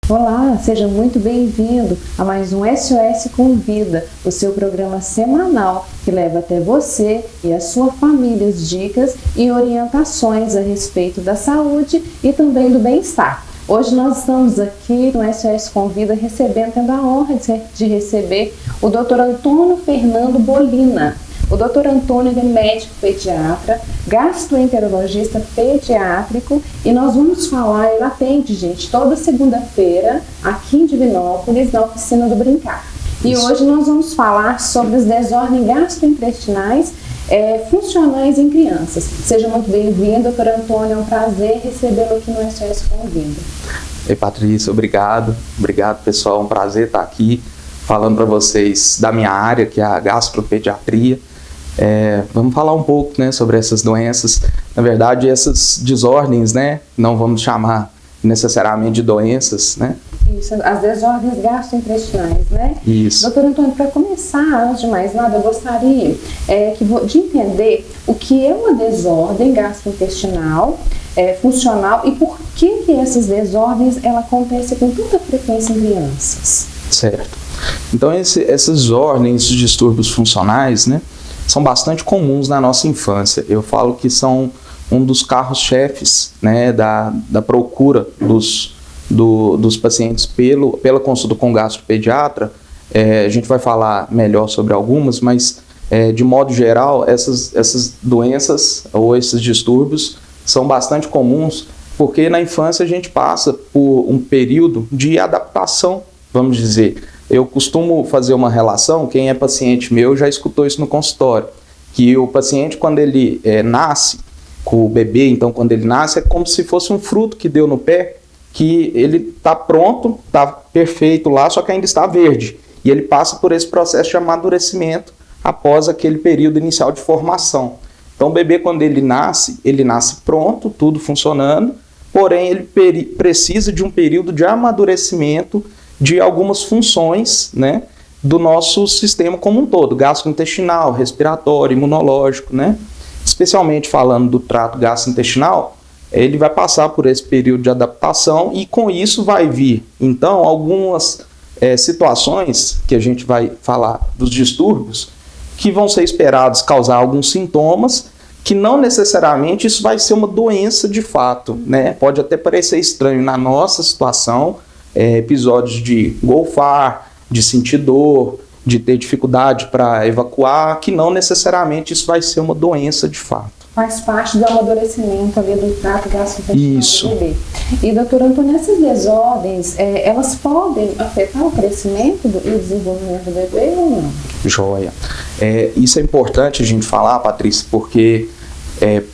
Olá, seja muito bem-vindo a mais um SOS Convida, o seu programa semanal que leva até você e a sua família as dicas e orientações a respeito da saúde e também do bem-estar. Hoje nós estamos aqui no SOS Convida tendo a honra de receber o Dr. Antônio Fernando Bolina. O Dr. Antônio é médico pediatra, gastroenterologista pediátrico e nós vamos falar, ele atende, gente, toda segunda-feira aqui em Divinópolis, na Oficina do Brincar. E hoje nós vamos falar sobre as desordens gastrointestinais funcionais em crianças. Seja muito bem-vindo, Dr. Antônio, é um prazer recebê-lo aqui no SOS Convida. Ei, Patrícia, obrigado pessoal, é um prazer estar aqui falando para vocês da minha área, que é a gastropediatria. Vamos falar um pouco, né, sobre essas doenças, na verdade essas desordens, né, não vamos chamar necessariamente de doenças, né? Isso, as desordens gastrointestinais, né? Isso. Doutor Antônio, para começar, antes de mais nada, eu gostaria de entender o que é uma desordem gastrointestinal funcional e por que essas desordens ela acontecem com tanta frequência em crianças. Certo. Então essas ordens de distúrbios funcionais, né, são bastante comuns na nossa infância. Eu falo que são um dos carros-chefes, né, da procura dos pacientes pela consulta com gastropediatra. A gente vai falar melhor sobre algumas, mas de modo geral essas doenças ou esses distúrbios são bastante comuns porque na infância a gente passa por um período de adaptação, vamos dizer. Eu costumo fazer uma relação, quem é paciente meu já escutou isso no consultório, que o paciente quando ele nasce, com o bebê, então quando ele nasce, é como se fosse um fruto que deu no pé, que ele está pronto, está perfeito lá, só que ainda está verde. E ele passa por esse processo de amadurecimento após aquele período inicial de formação. Então o bebê quando ele nasce pronto, tudo funcionando, porém ele precisa de um período de amadurecimento de algumas funções, né, do nosso sistema como um todo, gastrointestinal, respiratório, imunológico, né? Especialmente falando do trato gastrointestinal, ele vai passar por esse período de adaptação e com isso vai vir, então, algumas situações que a gente vai falar dos distúrbios que vão ser esperados causar alguns sintomas que não necessariamente isso vai ser uma doença de fato, né? Pode até parecer estranho na nossa situação, episódios de golfar, de sentir dor, de ter dificuldade para evacuar, que não necessariamente isso vai ser uma doença de fato. Faz parte do amadurecimento ali do trato gastrointestinal do bebê. E, doutor Antônio, essas desordens, elas podem afetar o crescimento e o desenvolvimento do bebê ou não? Joia. Isso é importante a gente falar, Patrícia, porque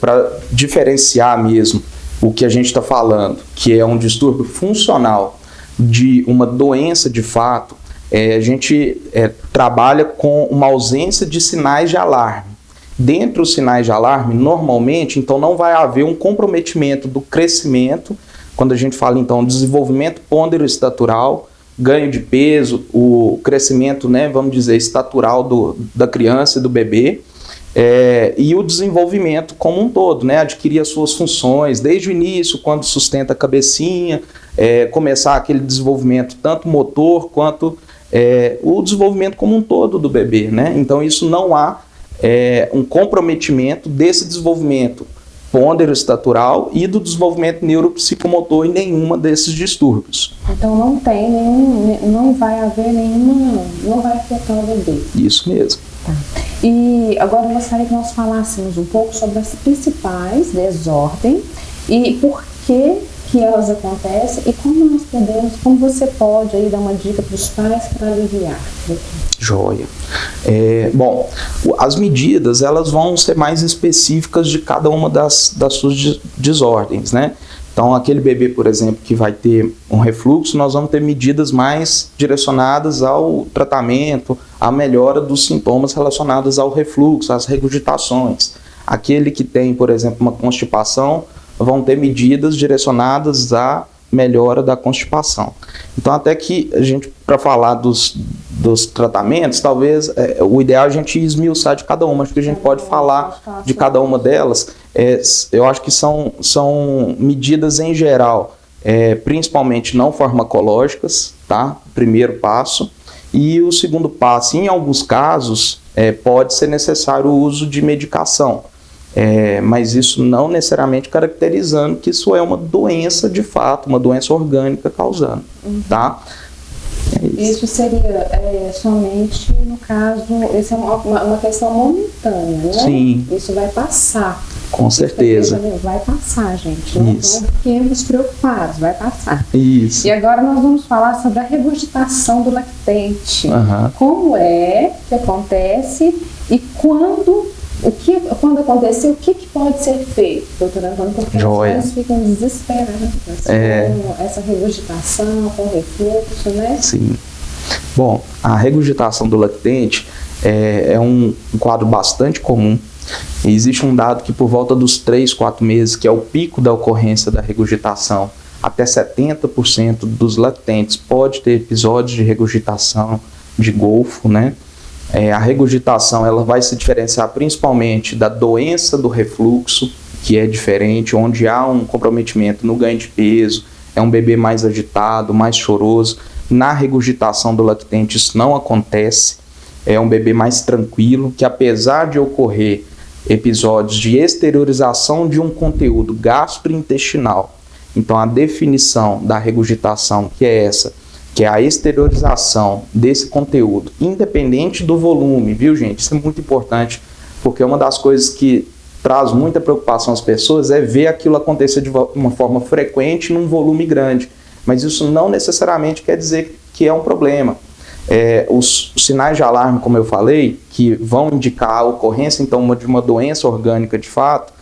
para diferenciar mesmo o que a gente está falando, que é um distúrbio funcional, de uma doença de fato, a gente trabalha com uma ausência de sinais de alarme. Dentre os sinais de alarme, normalmente, então não vai haver um comprometimento do crescimento, quando a gente fala então desenvolvimento ponderoestatural, ganho de peso, o crescimento, né, vamos dizer, estatural da criança e do bebê, e o desenvolvimento como um todo, né, adquirir as suas funções, desde o início, quando sustenta a cabecinha, começar aquele desenvolvimento tanto motor quanto o desenvolvimento como um todo do bebê, né? Então isso não há um comprometimento desse desenvolvimento ponderoestatural e do desenvolvimento neuropsicomotor em nenhuma desses distúrbios. Então não tem não vai haver nenhuma, não vai afetar o bebê. Isso mesmo. Tá. E agora eu gostaria que nós falássemos um pouco sobre as principais desordens e por que elas acontecem e como você pode aí dar uma dica para os pais para aliviar. Joia. Bom, as medidas elas vão ser mais específicas de cada uma das suas desordens, né? Então, aquele bebê, por exemplo, que vai ter um refluxo, nós vamos ter medidas mais direcionadas ao tratamento, à melhora dos sintomas relacionados ao refluxo, às regurgitações. Aquele que tem, por exemplo, uma constipação, vão ter medidas direcionadas à melhora da constipação. Então, até que a gente, para falar dos tratamentos, talvez o ideal é a gente esmiuçar de cada uma. Acho que a gente pode falar de cada uma delas. Eu acho que são medidas em geral principalmente não farmacológicas, tá? Primeiro passo. E o segundo passo, em alguns casos, pode ser necessário o uso de medicação, mas isso não necessariamente caracterizando que isso é uma doença de fato, uma doença orgânica causando, tá? Isso seria somente no caso, isso é uma questão momentânea, né? Sim. Isso vai passar. Com certeza. Vai passar, gente. Não fiquemos preocupados, vai passar. Isso. E agora nós vamos falar sobre a regurgitação do lactente. Como é que acontece e quando acontecer, o que pode ser feito, doutora Antônia? Porque as pessoas ficam desesperadas com essa regurgitação, com refluxo, né? Sim. Bom, a regurgitação do lactente é um quadro bastante comum. Existe um dado que por volta dos 3, 4 meses, que é o pico da ocorrência da regurgitação, até 70% dos lactentes pode ter episódios de regurgitação de golfo, né? A regurgitação ela vai se diferenciar principalmente da doença do refluxo, que é diferente, onde há um comprometimento no ganho de peso, é um bebê mais agitado, mais choroso. Na regurgitação do lactente isso não acontece, é um bebê mais tranquilo, que apesar de ocorrer episódios de exteriorização de um conteúdo gastrointestinal, então a definição da regurgitação que é essa, que é a exteriorização desse conteúdo, independente do volume, viu gente? Isso é muito importante, porque uma das coisas que traz muita preocupação às pessoas é ver aquilo acontecer de uma forma frequente num volume grande, mas isso não necessariamente quer dizer que é um problema. Os sinais de alarme, como eu falei, que vão indicar a ocorrência então de uma doença orgânica de fato,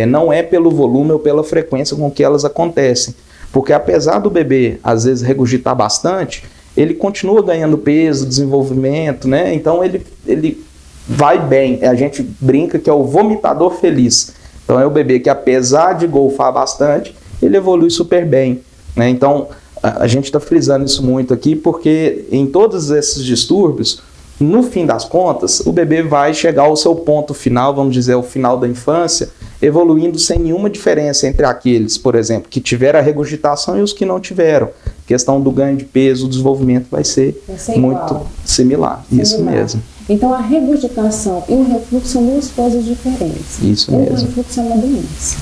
não é pelo volume ou pela frequência com que elas acontecem, porque apesar do bebê às vezes regurgitar bastante, ele continua ganhando peso, desenvolvimento, né? Então ele vai bem, a gente brinca que é o vomitador feliz, então é o bebê que apesar de golfar bastante, ele evolui super bem, né? Então a gente está frisando isso muito aqui, porque em todos esses distúrbios, no fim das contas, o bebê vai chegar ao seu ponto final, vamos dizer, o final da infância, evoluindo sem nenhuma diferença entre aqueles, por exemplo, que tiveram a regurgitação e os que não tiveram. A questão do ganho de peso, o desenvolvimento vai ser muito similar. Isso mesmo. Então a regurgitação e o refluxo são duas coisas diferentes. Isso mesmo. O refluxo é uma doença.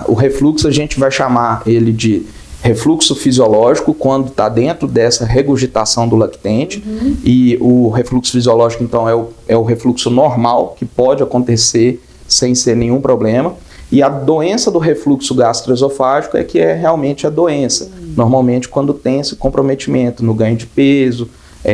O refluxo a gente vai chamar ele de refluxo fisiológico quando está dentro dessa regurgitação do lactente, e o refluxo fisiológico então é o refluxo normal que pode acontecer sem ser nenhum problema, e a doença do refluxo gastroesofágico é que é realmente a doença, normalmente quando tem esse comprometimento no ganho de peso,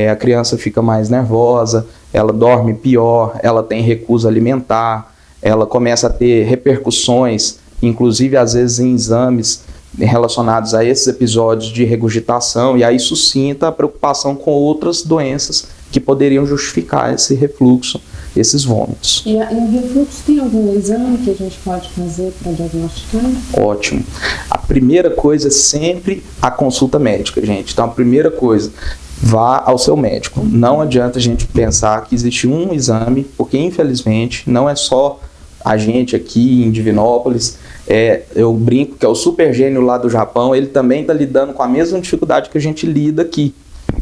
a criança fica mais nervosa, ela dorme pior, ela tem recusa alimentar, ela começa a ter repercussões, inclusive às vezes em exames relacionados a esses episódios de regurgitação, e aí suscita a preocupação com outras doenças que poderiam justificar esse refluxo, esses vômitos. E o refluxo tem algum exame que a gente pode fazer para diagnosticar? Ótimo. A primeira coisa é sempre a consulta médica, gente. Então a primeira coisa, vá ao seu médico. Não adianta a gente pensar que existe um exame, porque infelizmente não é só a gente aqui em Divinópolis, eu brinco que é o super gênio lá do Japão, ele também está lidando com a mesma dificuldade que a gente lida aqui,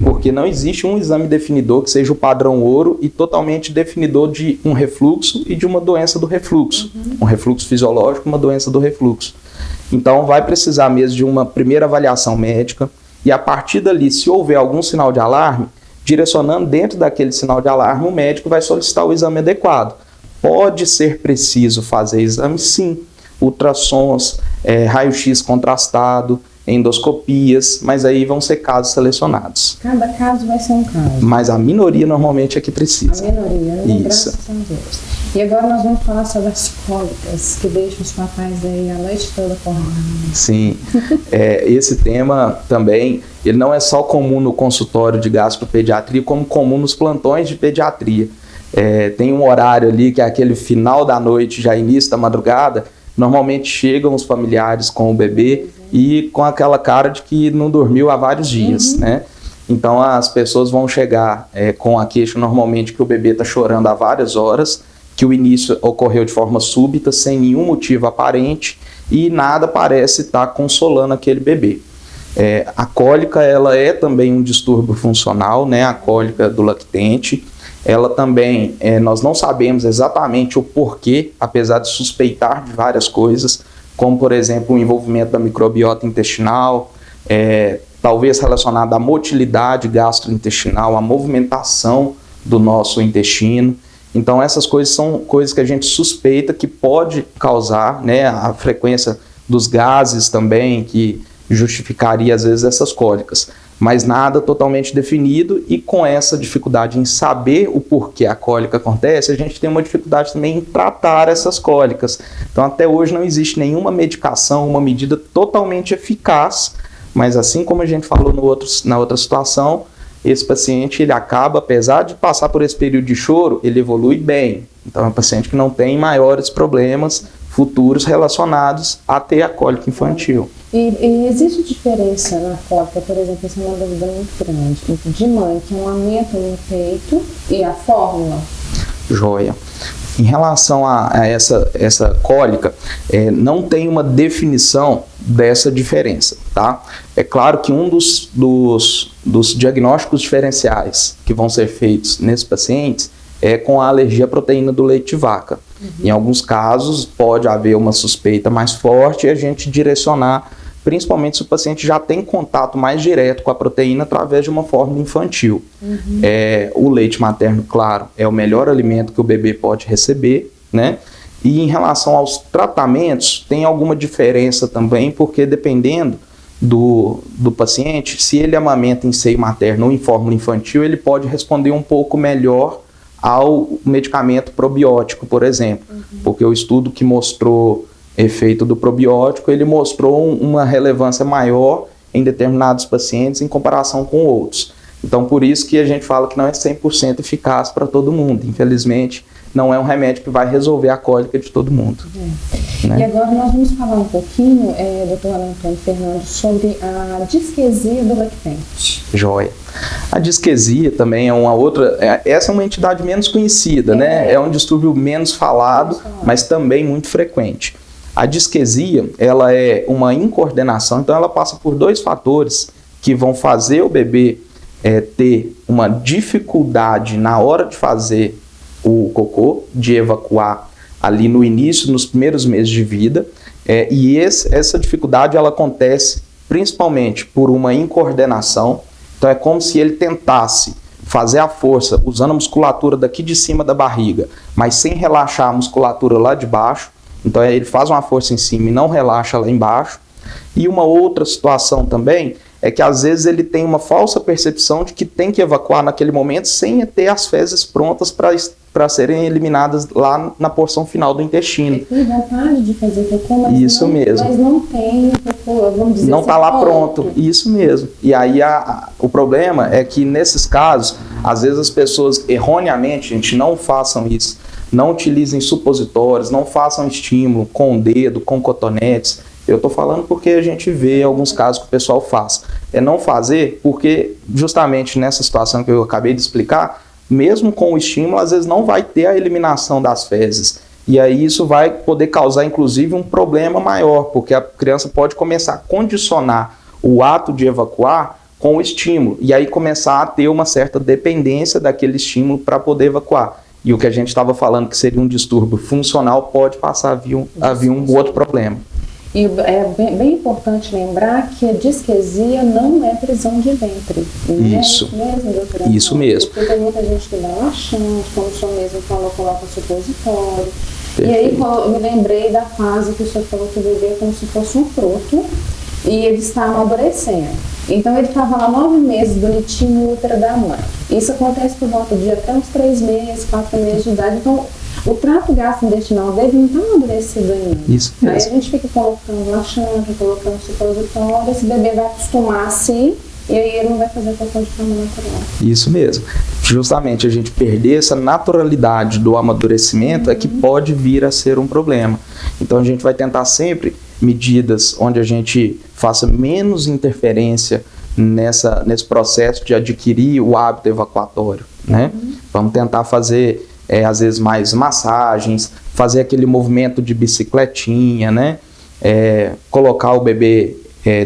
porque não existe um exame definidor que seja o padrão ouro e totalmente definidor de um refluxo e de uma doença do refluxo, um refluxo fisiológico, uma doença do refluxo. Então vai precisar mesmo de uma primeira avaliação médica, e a partir dali, se houver algum sinal de alarme, direcionando dentro daquele sinal de alarme, o médico vai solicitar o exame adequado. Pode ser preciso fazer exames, sim, ultrassons, raio-x contrastado, endoscopias, mas aí vão ser casos selecionados. Cada caso vai ser um caso. Mas a minoria normalmente é que precisa. A minoria, né? Isso. Graças a Deus. E agora nós vamos falar sobre as cólicas, que deixam os papais aí a noite toda correndo. Sim, esse tema também, ele não é só comum no consultório de gastropediatria, como comum nos plantões de pediatria. Tem um horário ali que é aquele final da noite, já início da madrugada, normalmente chegam os familiares com o bebê e com aquela cara de que não dormiu há vários dias, né? Então as pessoas vão chegar com a queixa normalmente que o bebê está chorando há várias horas, que o início ocorreu de forma súbita, sem nenhum motivo aparente, e nada parece estar consolando aquele bebê. A cólica, ela é também um distúrbio funcional, né? A cólica do lactente. Ela também, nós não sabemos exatamente o porquê, apesar de suspeitar de várias coisas, como, por exemplo, o envolvimento da microbiota intestinal, talvez relacionado à motilidade gastrointestinal, à movimentação do nosso intestino. Então, essas coisas são coisas que a gente suspeita que pode causar, né, a frequência dos gases também, que justificaria, às vezes, essas cólicas. Mas nada totalmente definido, e com essa dificuldade em saber o porquê a cólica acontece, a gente tem uma dificuldade também em tratar essas cólicas. Então, até hoje não existe nenhuma medicação, uma medida totalmente eficaz, mas assim como a gente falou na outra situação, esse paciente, ele acaba, apesar de passar por esse período de choro, ele evolui bem. Então, é um paciente que não tem maiores problemas futuros relacionados a ter a cólica infantil. E existe diferença na cólica, por exemplo, essa é uma dúvida muito grande, de mãe que amamenta no peito e a fórmula? Joia. Em relação a essa cólica, não tem uma definição dessa diferença, tá? É claro que um dos diagnósticos diferenciais que vão ser feitos nesses pacientes é com a alergia à proteína do leite de vaca. Em alguns casos, pode haver uma suspeita mais forte e a gente direcionar, principalmente se o paciente já tem contato mais direto com a proteína através de uma fórmula infantil. O leite materno, claro, é o melhor alimento que o bebê pode receber, né? E em relação aos tratamentos, tem alguma diferença também, porque dependendo do paciente, se ele amamenta em seio materno ou em fórmula infantil, ele pode responder um pouco melhor ao medicamento probiótico, por exemplo, porque o estudo que mostrou efeito do probiótico, ele mostrou uma relevância maior em determinados pacientes em comparação com outros. Então, por isso que a gente fala que não é 100% eficaz para todo mundo. Infelizmente, não é um remédio que vai resolver a cólica de todo mundo. Né? E agora nós vamos falar um pouquinho, Dr. Antônio Fernando, sobre a disquesia do lactente. Joia. A disquesia também é uma outra, essa é uma entidade menos conhecida, né? É um distúrbio menos falado, mas também muito frequente. A disquesia, ela é uma incoordenação, então ela passa por dois fatores que vão fazer o bebê ter uma dificuldade na hora de fazer o cocô, de evacuar ali no início, nos primeiros meses de vida, e essa dificuldade ela acontece principalmente por uma incoordenação. Então é como se ele tentasse fazer a força usando a musculatura daqui de cima da barriga, mas sem relaxar a musculatura lá de baixo. Então ele faz uma força em cima e não relaxa lá embaixo. E uma outra situação também é que às vezes ele tem uma falsa percepção de que tem que evacuar naquele momento sem ter as fezes prontas para serem eliminadas lá na porção final do intestino. Tem vontade de fazer cocô, mas isso mesmo. Mas não tem cocô, vamos dizer não assim, está lá pronto. Isso mesmo. E aí o problema é que nesses casos, às vezes as pessoas erroneamente, gente, não façam isso. Não utilizem supositórios, não façam estímulo com o dedo, com cotonetes. Eu estou falando porque a gente vê alguns casos que o pessoal faz. É não fazer porque justamente nessa situação que eu acabei de explicar, mesmo com o estímulo, às vezes não vai ter a eliminação das fezes. E aí isso vai poder causar, inclusive, um problema maior, porque a criança pode começar a condicionar o ato de evacuar com o estímulo, e aí começar a ter uma certa dependência daquele estímulo para poder evacuar. E o que a gente estava falando que seria um distúrbio funcional pode passar a vir um outro problema. E é bem importante lembrar que a disquesia não é prisão de ventre. Isso. Não é isso mesmo, doutora? Isso mesmo. Porque tem muita gente que dá laxante, como o senhor mesmo falou, coloca supositório. Perfeito. E aí eu me lembrei da fase que o senhor falou que o bebê é como se fosse um fruto e ele está amadurecendo. Então ele estava lá 9 meses, bonitinho no útero da mãe. Isso acontece por volta de até uns 3 meses, 4 meses de idade. Então o trato gastrointestinal dele não está amadurecido ainda. Isso mesmo. Aí a gente fica colocando laxante, colocando supositório, esse bebê vai acostumar assim, e aí ele não vai fazer cocô de forma natural. Isso mesmo. Justamente a gente perder essa naturalidade do amadurecimento é que pode vir a ser um problema. Então a gente vai tentar sempre medidas onde a gente faça menos interferência nesse processo de adquirir o hábito evacuatório, né? Vamos tentar fazer às vezes mais massagens, fazer aquele movimento de bicicletinha, né? Colocar o bebê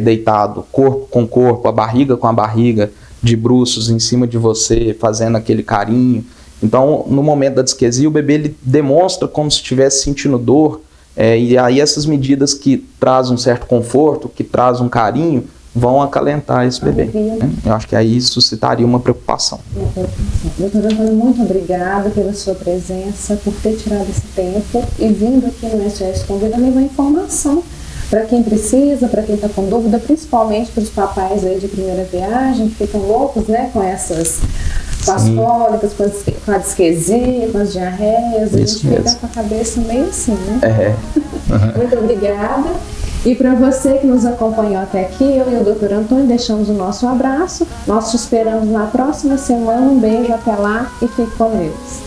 deitado, corpo com corpo, a barriga com a barriga, de bruços em cima de você, fazendo aquele carinho. Então, no momento da disquesia, o bebê ele demonstra como se estivesse sentindo dor, e aí essas medidas que trazem um certo conforto, que trazem um carinho, vão acalentar esse bebê. Né? Eu acho que aí suscitaria uma preocupação. Doutor Antônio, muito obrigada pela sua presença, por ter tirado esse tempo e vindo aqui no SOS Convida levar informação para quem precisa, para quem está com dúvida, principalmente para os papais aí de primeira viagem, que ficam loucos, né, com as cólicas, com a disquesia, com as diarreias, a gente fica com a cabeça meio assim, né? Muito obrigada. E para você que nos acompanhou até aqui, eu e o Dr. Antônio deixamos o nosso abraço. Nós te esperamos na próxima semana. Um beijo, até lá e fique com Deus.